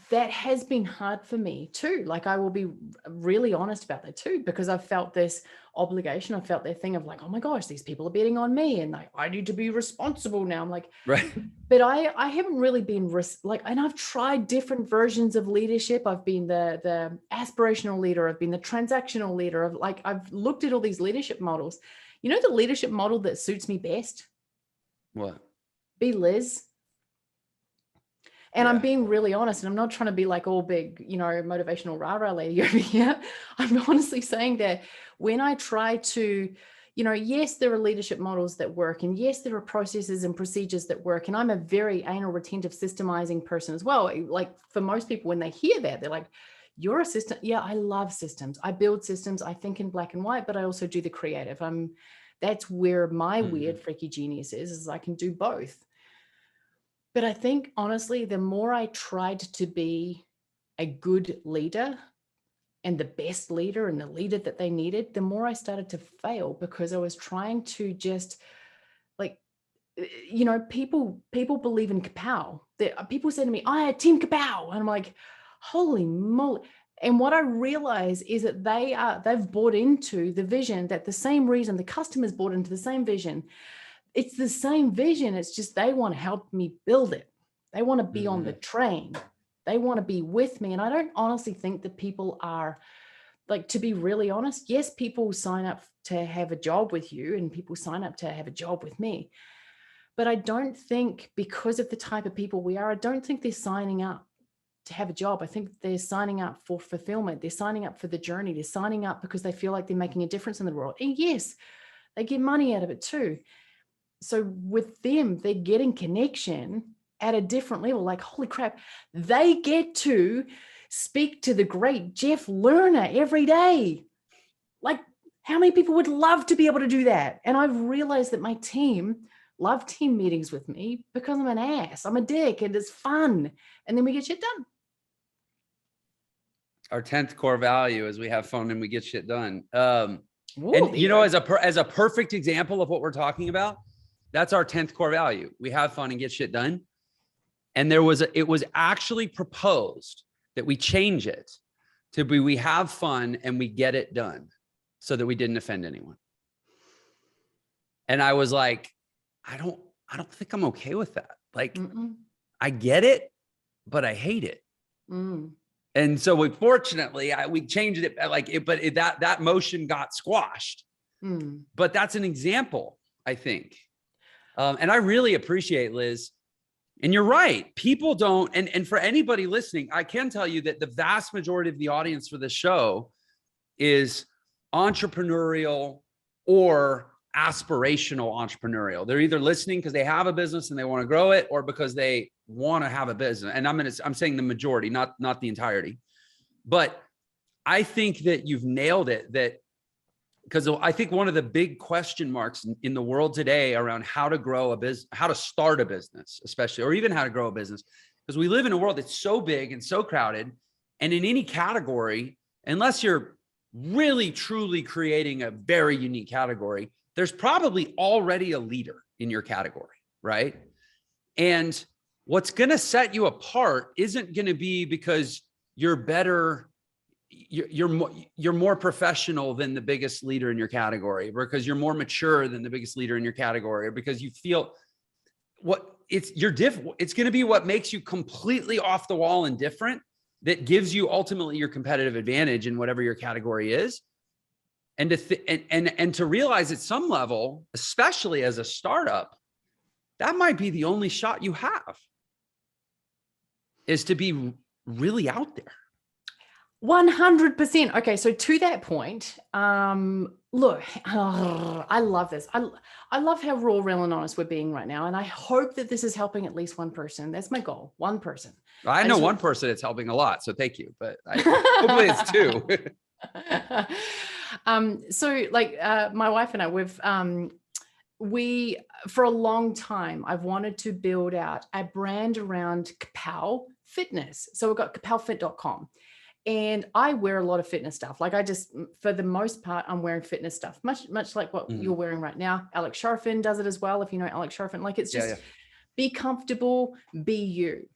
that has been hard for me too. Like, I will be really honest about that too, because I've felt this obligation. I felt that thing of like, oh my gosh, these people are betting on me and like, I need to be responsible now. I'm like, right. But I haven't really been and I've tried different versions of leadership. I've been the aspirational leader. I've been the transactional leader. I've looked at all these leadership models. You know, the leadership model that suits me best? What? Be Liz. And I'm being really honest, and I'm not trying to be like all big, you know, motivational rah-rah lady over here. I'm honestly saying that when I try to, you know, yes, there are leadership models that work, and yes, there are processes and procedures that work. And I'm a very anal retentive systemizing person as well. Like, for most people, when they hear that, they're like, you're a system. Yeah, I love systems. I build systems. I think in black and white, but I also do the creative. That's where my weird, freaky genius is I can do both. But I think, honestly, the more I tried to be a good leader and the best leader and the leader that they needed, the more I started to fail, because I was trying to just, like, you know, people believe in KAPOW. People say to me, I had Team KAPOW. And I'm like, holy moly. And what I realize is that they've bought into the vision, that the same reason the customers bought into the same vision. It's the same vision. It's just they want to help me build it. They want to be on the train. They want to be with me. And I don't honestly think that people are, like, to be really honest, yes, people sign up to have a job with you, and people sign up to have a job with me. But I don't think, because of the type of people we are, I don't think they're signing up to have a job. I think they're signing up for fulfillment. They're signing up for the journey. They're signing up because they feel like they're making a difference in the world. And yes, they get money out of it too. So with them, they're getting connection at a different level. Like, holy crap, they get to speak to the great Jeff Lerner every day. Like, how many people would love to be able to do that? And I've realized that my team love team meetings with me because I'm an ass. I'm a dick, and it's fun. And then we get shit done. Our 10th core value is we have fun and we get shit done. And you know, as a perfect example of what we're talking about, that's our 10th core value. We have fun and get shit done. And it was actually proposed that we change it to be, we have fun and we get it done, so that we didn't offend anyone. And I was like, I don't think I'm okay with that. Like, I get it, but I hate it. And so we changed it, but that motion got squashed. But that's an example, I think. And I really appreciate, Liz. And you're right. People don't, and for anybody listening, I can tell you that the vast majority of the audience for this show is entrepreneurial or aspirational entrepreneurial. They're either listening because they have a business and they want to grow it, or because they want to have a business. And I'm saying the majority, not the entirety. But I think that you've nailed it, that because I think one of the big question marks in the world today around how to grow a business, how to start a business, especially, or even how to grow a business, because we live in a world that's so big and so crowded, and in any category, unless you're really truly creating a very unique category, there's probably already a leader in your category, right? And what's going to set you apart isn't going to be because you're better, you're more professional than the biggest leader in your category, or because you're more mature than the biggest leader in your category, or because you feel you're different. It's going to be what makes you completely off the wall and different that gives you ultimately your competitive advantage in whatever your category is. And to realize at some level, especially as a startup, that might be the only shot you have, is to be really out there. 100%. Okay, so to that point, look, I love this. I love how raw, real, and honest we're being right now, and I hope that this is helping at least one person. That's my goal. One person. I know one person it's helping a lot, so thank you. But hopefully it's two. So like my wife and I, we for a long time, I've wanted to build out a brand around KAPOW fitness. So we've got kapowfit.com. And I wear a lot of fitness stuff. Like for the most part, I'm wearing fitness stuff, much like what you're wearing right now. Alex Sharfin does it as well. If you know Alex Sharfin, like it's just be comfortable, be you.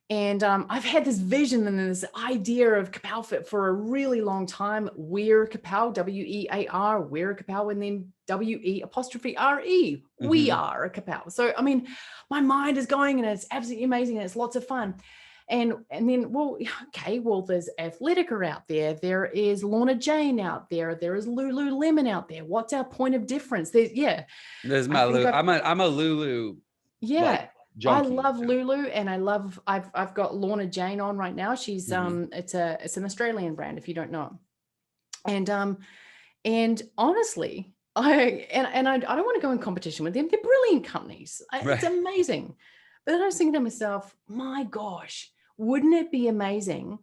And I've had this vision and this idea of KAPOW Fit for a really long time. We're KAPOW, W-E-A-R, we're a KAPOW, and then W-E-R-E, we are a KAPOW. So, I mean, my mind is going and it's absolutely amazing and it's lots of fun. And then, well, okay, well, there's Athletica out there. There is Lorna Jane out there. There is Lululemon out there. What's our point of difference? There's my Lulu. I'm a Lulu. Yeah. Junkie. I love Lulu, and I've got Lorna Jane on right now. She's it's an Australian brand if you don't know. And honestly, I don't want to go in competition with them. They're brilliant companies. It's amazing. But then I was thinking to myself, my gosh, wouldn't it be amazing?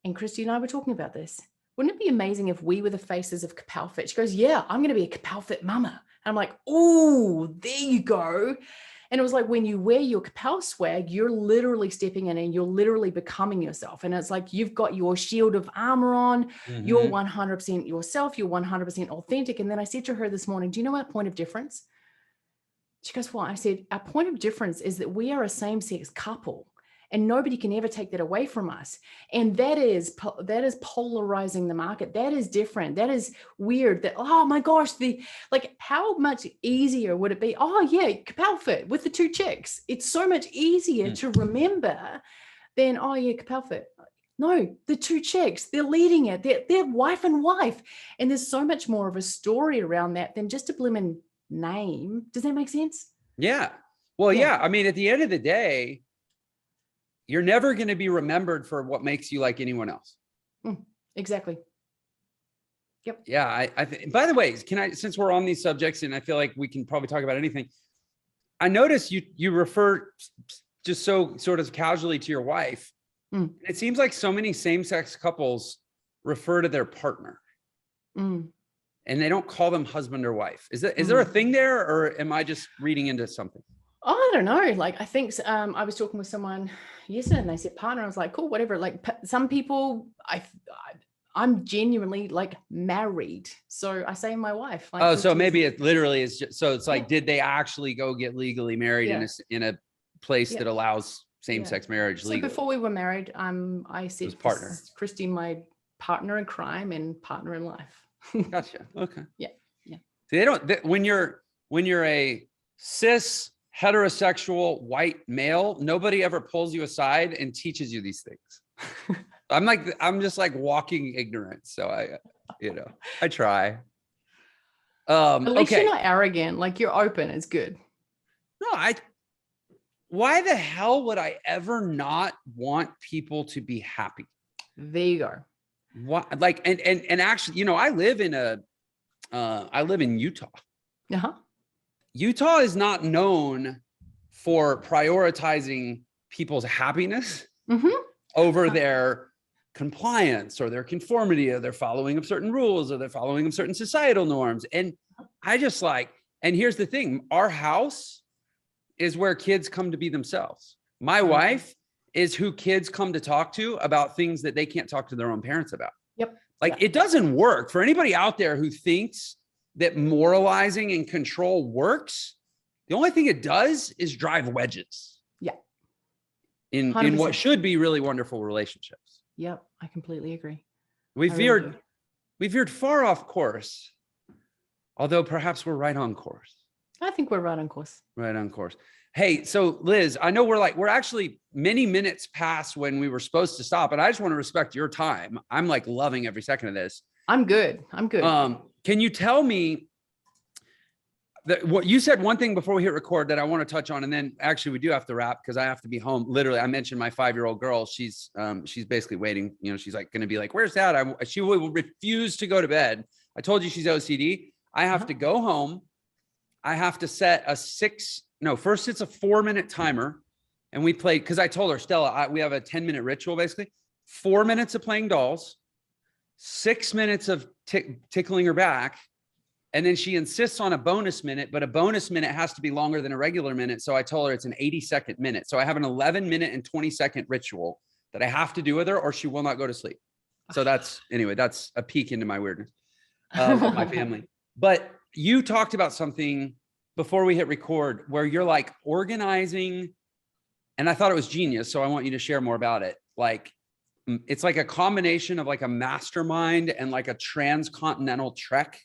And Christy and I were talking about this. Wouldn't it be amazing if we were the faces of KAPOW Fit? She goes, yeah, I'm going to be a KAPOW Fit mama. And I'm like, oh, there you go. And it was like, when you wear your KAPOW swag, you're literally stepping in and you're literally becoming yourself. And it's like, you've got your shield of armor on, you're 100% yourself, you're 100% authentic. And then I said to her this morning, do you know our point of difference? She goes, well, I said, our point of difference is that we are a same-sex couple and nobody can ever take that away from us. And that is polarizing the market. That is different. That is weird. That, oh my gosh, how much easier would it be? Oh yeah, KAPOW Fit with the two chicks. It's so much easier to remember than, oh yeah, KAPOW Fit. No, the two chicks, they're leading it. They're wife and wife. And there's so much more of a story around that than just a blimmin' name. Does that make sense? Yeah. Well, yeah. I mean, at the end of the day, you're never going to be remembered for what makes you like anyone else. Exactly. Yep. Yeah. I think, by the way, since we're on these subjects and I feel like we can probably talk about anything, I noticed you refer just so sort of casually to your wife. It seems like so many same-sex couples refer to their partner. And they don't call them husband or wife. Is there a thing there, or am I just reading into something? Oh, I don't know. Like, I think I was talking with someone yesterday and they said partner. I was like, cool, whatever. Like some people, I'm genuinely like married. So I say my wife. Like, oh, so maybe it literally is just, so it's like, did they actually go get legally married in a place that allows same-sex marriage legally? So before we were married, I said, partner. Christy, my partner in crime and partner in life. Gotcha. Okay. Yeah. See, when you're a cis heterosexual white male, nobody ever pulls you aside and teaches you these things. I'm just like walking ignorance. So I try. At least you're not arrogant. Like you're open. It's good. No, why the hell would I ever not want people to be happy? There you go. What, like, and actually, I live in Utah. Utah is not known for prioritizing people's happiness over their compliance or their conformity, or they're following of certain rules, or they're following of certain societal norms. And I just like, and here's the thing, our house is where kids come to be themselves. My wife is who kids come to talk to about things that they can't talk to their own parents about. Yep. Like it doesn't work for anybody out there who thinks that moralizing and control works. The only thing it does is drive wedges. Yeah. In what should be really wonderful relationships. Yep. I completely agree. We veered far off course, although perhaps we're right on course. I think we're right on course. Right on course. Hey, so Liz, I know we're actually many minutes past when we were supposed to stop, and I just want to respect your time. I'm like loving every second of this. I'm good. Can you tell me what you said? One thing before we hit record that I want to touch on, and then actually we do have to wrap because I have to be home. Literally, I mentioned my 5-year-old girl. She's basically waiting. You know, she's like going to be like, "Where's Dad?" She will refuse to go to bed. I told you she's OCD. I have to go home. I have to set first it's a 4-minute timer. And we played, because I told her, Stella, we have a 10-minute ritual, basically 4 minutes of playing dolls, 6 minutes of tickling her back. And then she insists on a bonus minute, but a bonus minute has to be longer than a regular minute. So I told her it's an 80-second minute. So I have an 11-minute and 20-second ritual that I have to do with her, or she will not go to sleep. So that's a peek into my weirdness of my family. But you talked about something before we hit record where you're like organizing, and I thought it was genius. So I want you to share more about it. Like, it's like a combination of like a mastermind and like a transcontinental trek.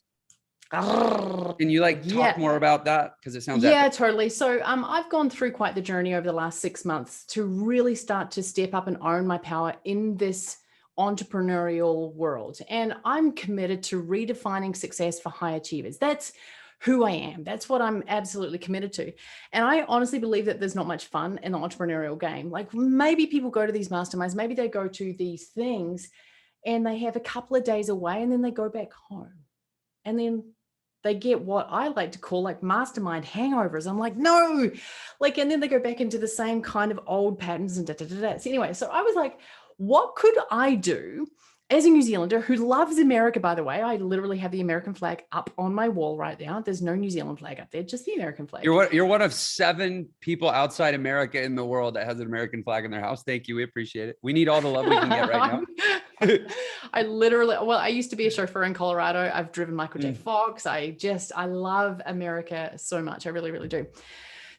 Can you like talk more about that? Because it sounds epic. Totally. So I've gone through quite the journey over the last 6 months to really start to step up and own my power in this entrepreneurial world. And I'm committed to redefining success for high achievers. That's who I am. That's what I'm absolutely committed to. And I honestly believe that there's not much fun in the entrepreneurial game. Like maybe people go to these masterminds, maybe they go to these things and they have a couple of days away and then they go back home. And then they get what I like to call like mastermind hangovers. I'm like, no, like, and then they go back into the same kind of old patterns and So anyway, so I was like, what could I do as a New Zealander who loves America, by the way? I literally have the American flag up on my wall right now. There's no New Zealand flag up there, just the American flag. You're one of 7 people outside America in the world that has an American flag in their house. Thank you. We appreciate it. We need all the love we can get right now. I used to be a chauffeur in Colorado. I've driven Michael J. Fox. I love America so much. I really, really do.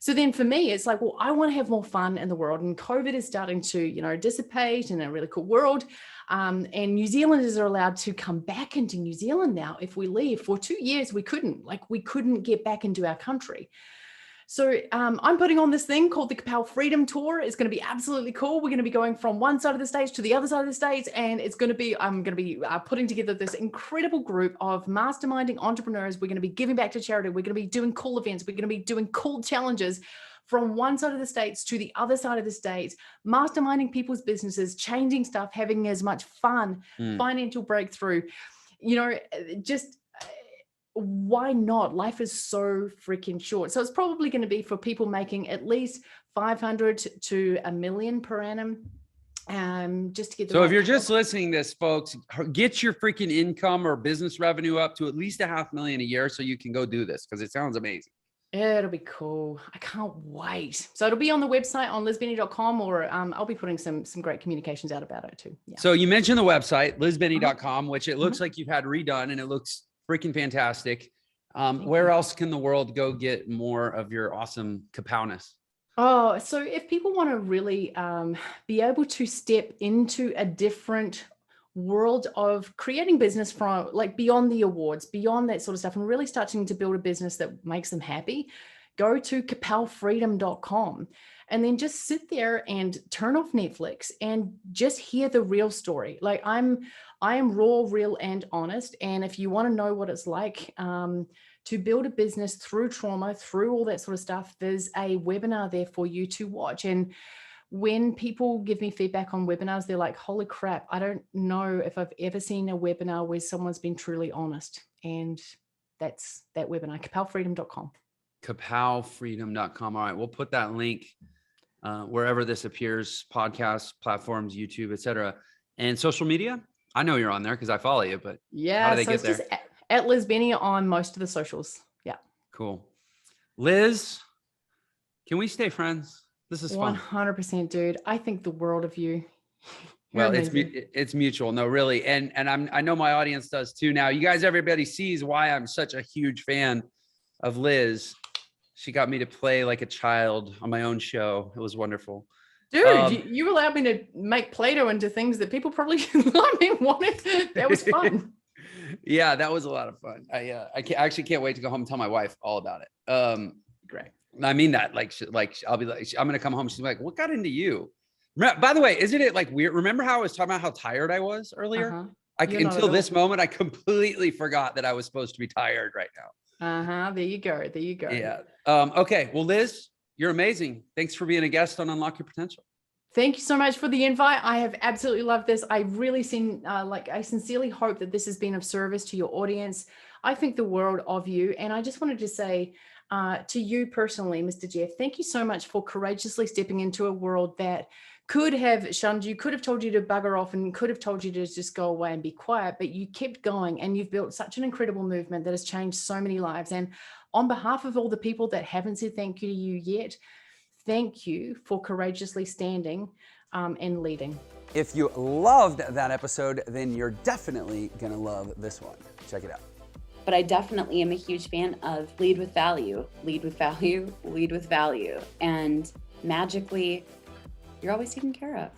So then for me, it's like, well, I want to have more fun in the world, and COVID is starting to, dissipate in a really cool world. And New Zealanders are allowed to come back into New Zealand now. If we leave for 2 years, we couldn't get back into our country. So I'm putting on this thing called the KAPOW Freedom Tour. It's going to be absolutely cool. We're going to be going from one side of the States to the other side of the States. And I'm going to be putting together this incredible group of masterminding entrepreneurs. We're going to be giving back to charity. We're going to be doing cool events. We're going to be doing cool challenges from one side of the States to the other side of the States, masterminding people's businesses, changing stuff, having as much fun, financial breakthrough, just why not? Life is so freaking short. So it's probably going to be for people making at least 500 to $1 million per annum. Just to get if you're just listening to this, folks, get your freaking income or business revenue up to at least $500,000 a year so you can go do this, because it sounds amazing. It'll be cool. I can't wait. So it'll be on the website on lizbenny.com, or I'll be putting some great communications out about it too. Yeah. So you mentioned the website, lizbenny.com, which it looks like you've had redone and it looks freaking fantastic. Where else can the world go get more of your awesome KAPOWness? Oh, so if people want to really be able to step into a different world of creating business from like beyond the awards, beyond that sort of stuff, and really starting to build a business that makes them happy, go to kapowfreedom.com and then just sit there and turn off Netflix and just hear the real story. Like I am raw, real, and honest. And if you want to know what it's like to build a business through trauma, through all that sort of stuff, there's a webinar there for you to watch. And when people give me feedback on webinars, they're like, holy crap, I don't know if I've ever seen a webinar where someone's been truly honest. And that's that webinar, kapowfreedom.com. kapowfreedom.com. All right, we'll put that link wherever this appears, podcasts, platforms, YouTube, etc. And social media? I know you're on there because I follow you, but how Yeah, do they so get it's there? just at Liz Benny on most of the socials. Yeah. Cool. Liz, can we stay friends? This is fun. 100%, dude. I think the world of you. You're Well, amazing. it's mutual. No, really. And I know my audience does too. Now, you guys, everybody sees why I'm such a huge fan of Liz. She got me to play like a child on my own show. It was wonderful. Dude, you allowed me to make Play-Doh into things that people probably wanted. That was fun. Yeah, that was a lot of fun. I actually can't wait to go home and tell my wife all about it. Great. I mean that like I'll be like, I'm gonna come home. She's like, what got into you? By the way, isn't it like weird? Remember how I was talking about how tired I was earlier? Until this moment, I completely forgot that I was supposed to be tired right now. There you go. There you go. Yeah. Okay. Well, Liz, you're amazing. Thanks for being a guest on Unlock Your Potential. Thank you so much for the invite. I have absolutely loved this. I really I sincerely hope that this has been of service to your audience. I think the world of you. And I just wanted to say to you personally, Mr. Jeff, thank you so much for courageously stepping into a world that could have shunned you, could have told you to bugger off, and could have told you to just go away and be quiet, but you kept going, and you've built such an incredible movement that has changed so many lives. And on behalf of all the people that haven't said thank you to you yet, thank you for courageously standing and leading. If you loved that episode, then you're definitely going to love this one. Check it out. But I definitely am a huge fan of lead with value, lead with value, lead with value. And magically, you're always taken care of.